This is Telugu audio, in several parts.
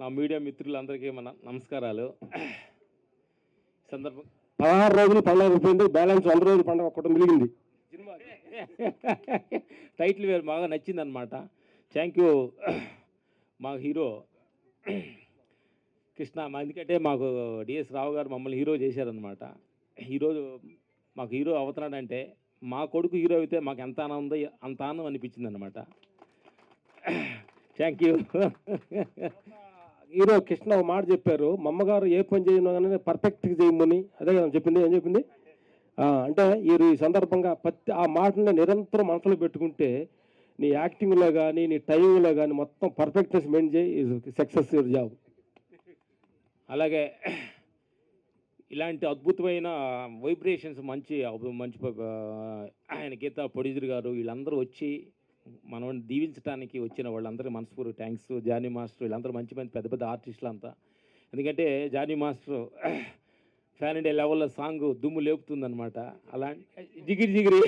నా మీడియా మిత్రులందరికీ మన నమస్కారాలు. సందర్భం 16 రోజులు పండుగ అయిపోయింది, బ్యాలెన్స్ 100 రోజులు పండుగ ఒక్కటి మిగిలింది. టైటిల్ వేరు బాగా నచ్చిందనమాట. థ్యాంక్ యూ మా హీరో కృష్ణ. ఎందుకంటే మాకు డిఎస్ రావు గారు మమ్మల్ని హీరో చేశారనమాట. ఈరోజు మాకు హీరో అవుతున్నాడంటే మా కొడుకు హీరో అయితే మాకు ఎంత ఆనందం అంత ఆనందం అనిపించింది అనమాట. Thank you. హీరో కృష్ణ ఒక మాట చెప్పారు, మా అమ్మగారు ఏ పని చేయను కానీ పర్ఫెక్ట్గా చేయమని. అదే కదా చెప్పింది. ఏం చెప్పింది అంటే ఈ సందర్భంగా ఆ మాటని నిరంతరం మనసులో పెట్టుకుంటే నీ యాక్టింగ్లో కానీ నీ టైమింగ్లో కానీ మొత్తం పర్ఫెక్ట్నెస్ మెయింటైన్ చేయి, సక్సెస్ యువర్ జాబ్. అలాగే ఇలాంటి అద్భుతమైన వైబ్రేషన్స్ మంచి మంచి ఆయన గీత ప్రొడ్యూసర్ గారు వీళ్ళందరూ వచ్చి మనం దీవించడానికి వచ్చిన వాళ్ళందరూ మనస్ఫూర్తి థ్యాంక్స్. జానీ మాస్టర్ వీళ్ళందరూ మంచి మంచి పెద్ద పెద్ద ఆర్టిస్టులు అంతా. ఎందుకంటే జానీ మాస్టర్ ఫ్యాన్ ఇండియా లెవెల్లో సాంగ్ దుమ్ము లేపుతుందనమాట. అలాంటి జిగిరి జిగిరి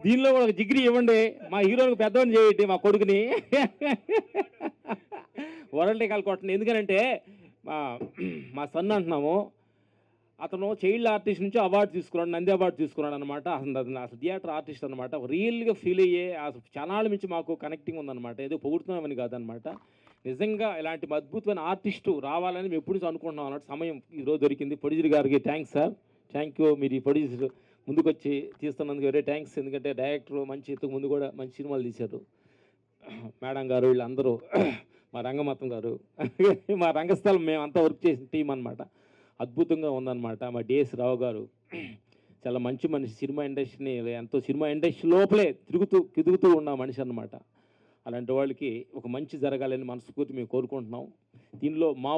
దీనిలో కూడా ఒక జిగిరి ఇవ్వండి, మా హీరోకి పెద్దవాడిని చేయండి, మా కొడుకుని వరల్డ్ కాల్ కొట్టండి. ఎందుకనంటే మా సన్ అంటున్నాము, అతను చైల్డ్ ఆర్టిస్ట్ నుంచి అవార్డు తీసుకున్నాడు, నంది అవార్డు తీసుకున్నాడు అనమాట. అసలు థియేటర్ ఆర్టిస్ట్ అనమాట. రియల్గా ఫీల్ అయ్యే అసలు ఛానల్ నుంచి మాకు కనెక్టింగ్ ఉందన్నమాట. ఏదో పొగుడుతున్నామని కాదనమాట. నిజంగా ఇలాంటి అద్భుతమైన ఆర్టిస్టు రావాలని మేము ఎప్పుడు అనుకుంటున్నాం అన్నట్టు సమయం ఈరోజు దొరికింది. ప్రొడ్యూసర్ గారికి థ్యాంక్స్ సార్, థ్యాంక్ యూ. మీరు ఈ ప్రొడ్యూసర్ ముందుకు వచ్చి తీస్తున్నందుకు వెరీ థ్యాంక్స్. ఎందుకంటే డైరెక్టర్ మంచి ఇంతకు ముందు కూడా మంచి సినిమాలు తీశారు. మేడం గారు వీళ్ళందరూ, మా రంగమతం గారు, మా రంగస్థలం మేమంతా వర్క్ చేసిన టీం అనమాట. అద్భుతంగా ఉందన్నమాట. మా డిఎస్ రావు గారు చాలా మంచి మనిషి. సినిమా ఇండస్ట్రీని ఎంతో సినిమా ఇండస్ట్రీ లోపలే తిరుగుతూ ఉన్న మనిషి అన్నమాట. అలాంటి వాళ్ళకి ఒక మంచి జరగాలని మనస్ఫూర్తి మేము కోరుకుంటున్నాం. దీనిలో మా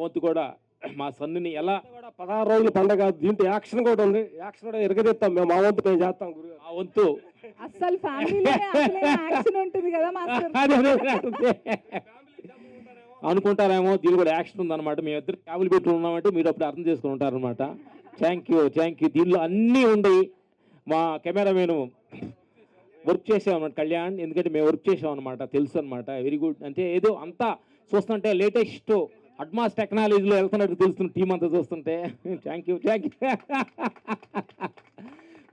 వంతు కూడా మా సన్నుని ఎలా 16 రోజులు పండుగ, దీంట్లో యాక్షన్ కూడా ఉంది. యాక్షన్ కూడా ఎరగదీస్తాం మేము. మా వంతు మేము చేస్తాం గురుగారు. మా వంతు అసలు ఫ్యామిలీలోనే యాక్షన్ ఉంటుంది కదా మాస్టర్. అనుకుంటారేమో, దీని కూడా యాక్షన్ ఉందన్నమాట. మేము ఇద్దరు క్యాబులు పెట్టి ఉన్నామంటే మీరు అప్పుడు అర్థం చేసుకుని ఉంటారనమాట. Thank you. దీనిలో అన్నీ ఉన్నాయి. మా కెమెరామెన్ వర్క్ చేసామన్నమాట కళ్యాణ్. ఎందుకంటే మేము వర్క్ చేసామన్నమాట, తెలుసు అనమాట. Very good. అంటే ఏదో అంతా చూస్తుంటే లేటెస్ట్ అడ్వాన్స్ టెక్నాలజీలో వెళ్తున్నట్టు తెలుస్తుంది టీం అంతా చూస్తుంటే. Thank you.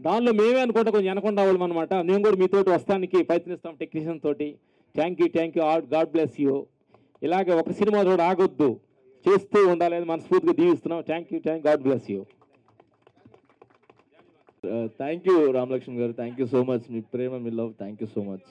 దానిలో మేమే అనుకుంటా కొంచెం వెనకుండా వాళ్ళం అనమాట. మేము కూడా మీతోటి వస్తానికి ప్రయత్నిస్తాం టెక్నీషియన్ తోటి. Thank you. God bless you. ఇలాగే ఒక సినిమా కూడా ఆగొద్దు, చేస్తూ ఉండాలని మనస్ఫూర్తిగా దీవిస్తున్నాం. Thank you. God bless you. Thank you Ramlakshman గారు. Thank you so much. మీ ప్రేమ, మీ love, thank you so much.